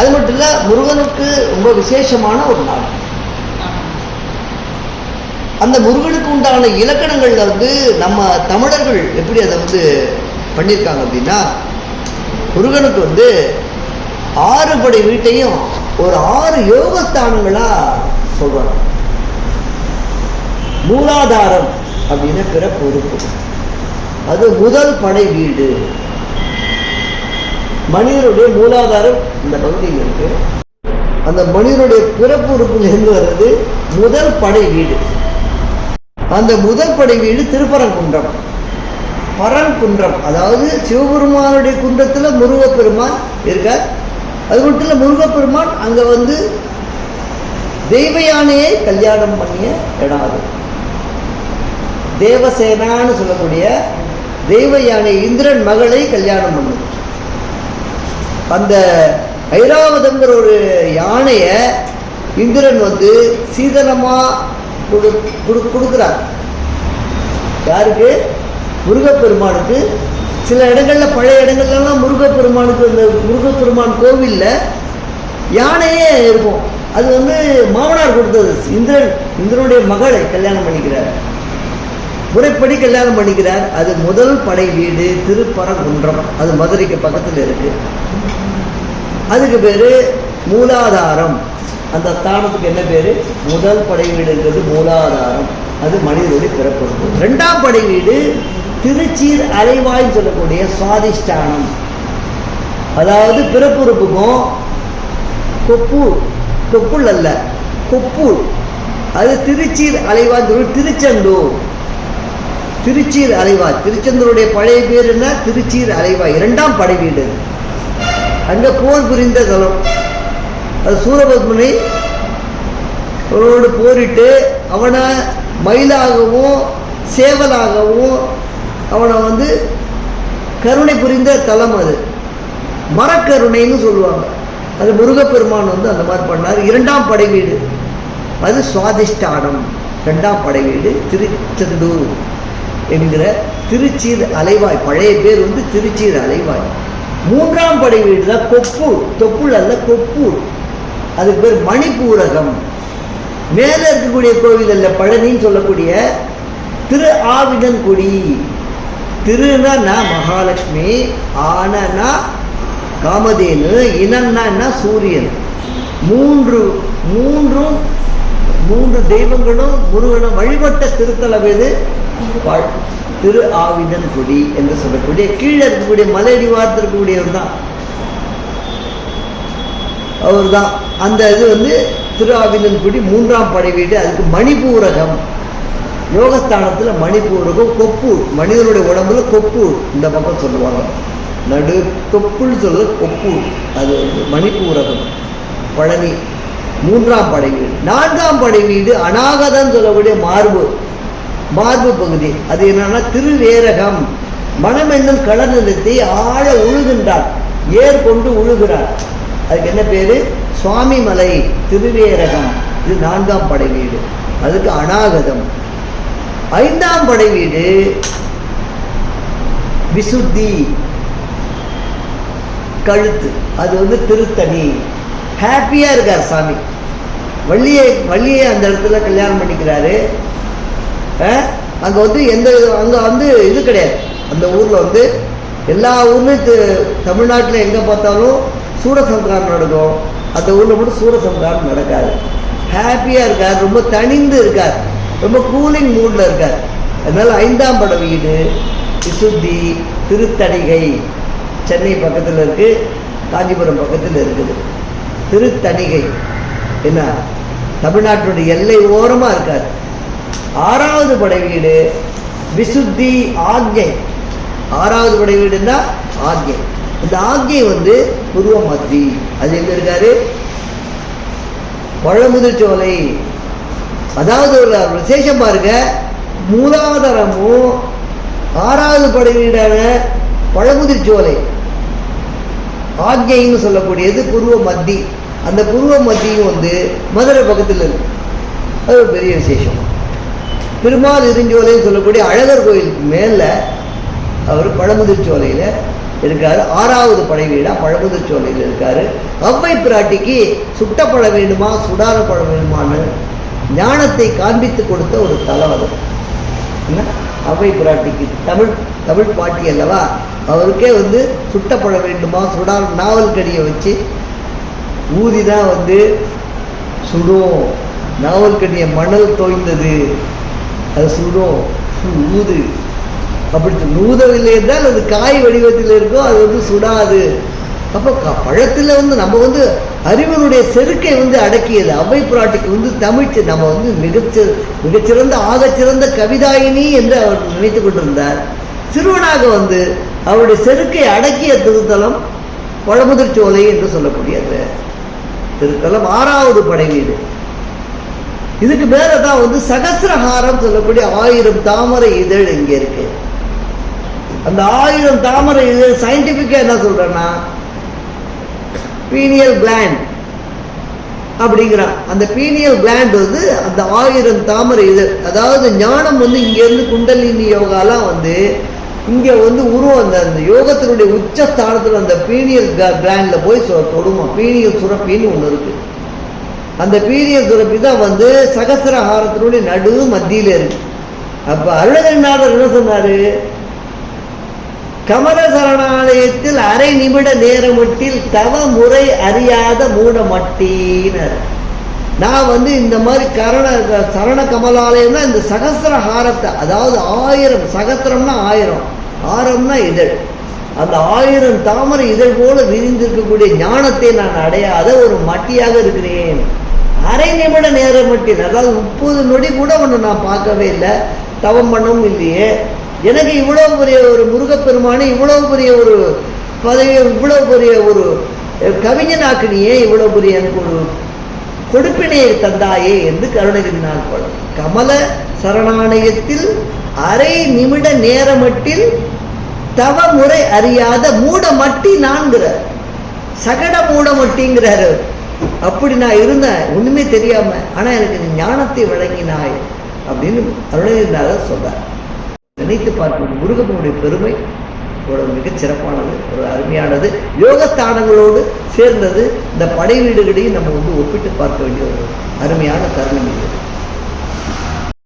அது மட்டும் இல்லை, முருகனுக்கு ரொம்ப விசேஷமான ஒரு நாள். அந்த முருகனுக்கு உண்டான இலக்கணங்கள்ல வந்து நம்ம தமிழர்கள் எப்படி அதை வந்து பண்ணியிருக்காங்க அப்படின்னா, முருகனுக்கு வந்து 6 படை வீட்டையும் ஒரு 6 யோகஸ்தானங்களா சொல்றாங்க. மூலாதாரம் அப்படின்னு பிறப்பு உறுப்பு, அது முதல் படை வீடு. மனிதனுடைய மூலாதாரம் இந்த பகுதியில் இருக்கு. அந்த மனிதனுடைய பிறப்பு உறுப்பிலிருந்து வர்றது முதல் படை வீடு. அந்த முதல் படை வீடு திருப்பரங்குன்றம். பரங்குன்றம் அதாவது சிவபெருமானுடைய குன்றத்தில் முருகப்பெருமான் இருக்கார். அது மட்டும் இல்லை, முருகப்பெருமான் அங்கே வந்து தெய்வ யானையை கல்யாணம் பண்ணிய இடம் அது. தேவசேனான்னு சொல்லக்கூடிய தெய்வ யானை இந்திரன் மகளை கல்யாணம் பண்ணுது. அந்த ஐராவதங்கிற ஒரு யானையை இந்திரன் வந்து சீதனமாக கொடுக்குறார். யாருக்கு? முருகப்பெருமானுக்கு. சில இடங்களில், பழைய இடங்கள்லாம் முருகப்பெருமானுக்கு, அந்த முருகப்பெருமான் கோவிலில் யானையே இருக்கும். அது வந்து மாமனார் கொடுத்தது. இந்திரனுடைய மகளை கல்யாணம் பண்ணிக்கிறார், முறைப்படி கல்யாணம் பண்ணிக்கிறார். அது முதல் படை வீடு திருப்பரங்குன்றம். அது மதுரைக்கு பக்கத்தில் இருக்கு. அதுக்கு பேரு மூலாதாரம். அந்த ஸ்தானத்துக்கு என்ன பேரு? முதல் படை வீடுங்கிறது மூலாதாரம். அது மனிதனுடைய பிறப்பு. 2ஆம் படை வீடு திருச்சீர் அலைவாய்ன்னு சொல்லக்கூடிய சுவாதிஷ்டானம். அதாவது பிறப்புறுப்புக்கும் கொப்புள் அல்ல, கொப்புள். அது திருச்சீர் அலைவாய். திருச்செந்தூர், திருச்சீர் அலைவாய். திருச்செந்தூருடைய பழைய பேர் என்ன? திருச்சீர் அலைவாய். 2ஆம் படை வீடு. அங்கே போர் புரிந்த தலம். அது சூரபத்மனை அவனோடு போரிட்டு அவனை மயிலாகவும் சேவலாகவும் அவனை வந்து கருணை புரிந்த தலம். அது மரக்கருணைன்னு சொல்லுவாங்க. அது முருகப்பெருமான் வந்து அந்த மாதிரி பண்ணார். 2ஆம் படை வீடு அது சுவாதிஷ்டானம். 2ஆம் படை வீடு திருச்செந்தூர் என்கிற திருச்சீர் அலைவாய். பழைய பேர் வந்து திருச்சீர் அலைவாய். 3ஆம் படை வீடு தான் கொப்புள். தொப்புள் அல்ல, கொப்புள். அதுக்கு பேர் மணிப்பூரகம். மேலே இருக்கக்கூடிய கோவில் அல்ல, பழனின்னு சொல்லக்கூடிய திரு ஆவினன்குடி. திருனா மகாலட்சுமி, ஆனனா காமதேனு, இனன்னா சூரியன். மூன்று தெய்வங்களும் முருகனும் வழிபட்ட திருத்தலம் எது? திரு ஆவினன்குடி என்று சொல்லக்கூடிய கீழே இருக்கக்கூடிய மலையடி வார்த்திருக்கக்கூடியவர் தான், அவர் தான். அந்த இது வந்து திரு ஆவினன்குடி 3ஆம் படை வீடு. அதுக்கு மணிப்பூரகம். யோகஸ்தானத்தில் மணிப்பூரகம். கொப்பு, மனிதனுடைய உடம்புல கொப்பு இந்த பக்கம் சொல்லுவாங்க. நடு தொப்புள் சொல்றது கொப்பு. அது வந்து மணிப்பூரகம். பழனி 3ஆம் படை வீடு. 4ஆம் படை வீடு அநாகதம் சொல்லக்கூடிய மார்பு பகுதி. அது என்னன்னா திருவேரகம். மனம் என்னும் கடல் நிலத்தை ஆழ உழுகின்றார், ஏர் கொண்டு உழுகிறார். அதுக்கு என்ன பேரு? சுவாமி மலை, திருவேரகம். இது 4ஆம் படை வீடு. அதுக்கு அநாகதம். 5ஆம் படை வீடு விசுத்தி, கழுத்து. அது வந்து திருத்தணி. ஹாப்பியா இருக்கார் சாமி. வள்ளியை அந்த இடத்துல கல்யாணம் பண்ணிக்கிறாரு. அங்கே வந்து அங்கே வந்து இது கிடையாது. அந்த ஊரில் வந்து எல்லா ஊர்லேயும் தமிழ்நாட்டில் எங்கே பார்த்தாலும் சூரசம்காரம் நடக்கும். அந்த ஊரில் மட்டும் சூரசம்காரம் நடக்காது. ஹாப்பியாக இருக்கார், ரொம்ப தனிந்து இருக்கார், ரொம்ப கூலிங் மூடில் இருக்கார். அதனால் 5ஆம் படை வீடு விசுத்தி, திருத்தணிகை. சென்னை பக்கத்தில் இருக்குது, காஞ்சிபுரம் பக்கத்தில் இருக்குது. திருத்தணிகை என்ன தமிழ்நாட்டினுடைய எல்லை ஓரமாக இருக்கார். 6வது படை வீடு விசுத்தி ஆக்ஞை. 6வது படை வீடுன்னா ஆக்ஞை. இந்த ஆக்ஞை வந்து புருவ மத்தி. அது எங்க இருக்காரு? பழமுதிர்ச்சோலை. அதாவது ஒரு விசேஷம் பாருங்க, மூலாதாரமும் 6வது படை வீடான பழமுதிர்ச்சோலை ஆக்ஞைன்னு சொல்லக்கூடியது புருவ மத்தி. அந்த புருவ மத்தியும் வந்து மதுரை பக்கத்தில் இருக்கு. அது ஒரு பெரிய விசேஷம். பெருமாள் இருஞ்சோலைன்னு சொல்லக்கூடிய அழகர் கோயிலுக்கு மேலே அவர் பழமுதிர்ச்சோலையில் இருக்காரு. 6வது படை வீடா பழமுதிர்ச்சோலையில் இருக்காரு. அவ்வை பிராட்டிக்கு சுட்டப்பட வேண்டுமா சுடாரப்பட வேண்டுமான்னு ஞானத்தை காண்பித்து கொடுத்த ஒரு தலம் அது. என்ன அவ்வை பிராட்டிக்கு தமிழ் பாட்டி அல்லவா, அவருக்கே சுட்டப்பட வேண்டுமா சுடார நாவல் கடியை வச்சு ஊதி தான் சுடும். நாவல் கடியை மணல் தோய்ந்தது, அது சுடும், ஊது. அப்படி நூதவில்லை என்றால் அது காய் வடிவத்தில் இருக்கும், அது சுடாது. அப்போ பழத்தில் நம்ம அறிவனுடைய செருக்கை அடக்கியது. அவ்வை பிராட்டிக்கு தமிழ் நம்ம மிகச்சிறந்த ஆகச்சிறந்த கவிதாயினி என்று அவர் நினைத்து கொண்டிருந்தார். சிறுவனாக அவருடைய செருக்கை அடக்கிய திருத்தலம் பழமுதிர்ச்சோலை என்று சொல்லக்கூடியது திருத்தலம். 6வது படை வீடு. இதுக்கு மேலதான் சகசிரஹாரம் சொல்லக்கூடிய 1000 தாமரை இதழ் இங்க இருக்கு. அந்த 1000 தாமரை இதழ் சயின்டிபிக்கா என்ன சொல்றேன்னா பீனியல் கிளாண்ட் அப்படிங்கிறான். அந்த பீனியல் கிளாண்ட் அந்த 1000 தாமரை இதழ், அதாவது ஞானம் இங்க இருந்து குண்டலினி யோகாலாம் இங்க உருவம் அந்த யோகத்தினுடைய உச்சஸ்தானத்தில் அந்த பீனியல் கிளாண்ட்ல போய் தொடுமா. பீனியல் சுரப்பின்னு ஒன்று இருக்கு. அந்த பீனியல் சுரப்பி தான் சகசிரஹாரத்தினுடைய நடு மத்தியில இருக்கு. அப்ப அருணகிரிநாதர் என்ன சொன்னாரு, கமல சரணாலயத்தில் அரை நிமிட நேரமட்டில் தவ முறை அறியாத மூட மட்டினர். நான் இந்த மாதிரி சரண கமலாலயம் தான் இந்த சகசிரஹாரத்தை, அதாவது 1000 சகசிரம்னா 1000, ஆரம்னா இதழ், அந்த 1000 தாமரை இதழ் போல விரிந்திருக்கக்கூடிய ஞானத்தை நான் அடையாத ஒரு மட்டியாக இருக்கிறேன். அரை நிமிட நேரம் மட்டில், அதாவது 30 நொடி கூட ஒன்று நான் பார்க்கவே இல்லை, தவம் பண்ணவும் இல்லையே. எனக்கு இவ்வளவு பெரிய ஒரு முருகப்பெருமானே, இவ்வளவு பெரிய ஒரு பதவி, இவ்வளவு பெரிய ஒரு கவிஞனாக்குனியே, இவ்வளவு பெரிய எனக்கு ஒரு கொடுப்பினையை தந்தாயே என்று கருணகிரிநாள் பாடல். கமல சரணாலயத்தில் அரை நிமிட நேரமட்டில் தவ முறை அறியாத மூட மட்டி நான்கிறார். சகட மூட மட்டிங்கிறாரு. அப்படி நான் இருந்தேன், ஒண்ணுமே தெரியாம, ஆனா எனக்கு ஞானத்தை வழங்கினாய் அப்படின்னு அருணகிரிநாதர் சொல்றார். நினைத்து பார்ப்பது முருகனுடைய பெருமை மிகச் சிறப்பானது, ஒரு அருமையானது, யோகஸ்தானங்களோடு சேர்ந்தது. இந்த படை வீடுகளையும் நம்ம ஒப்பிட்டு பார்க்க வேண்டிய ஒரு அருமையான தருணம் இது.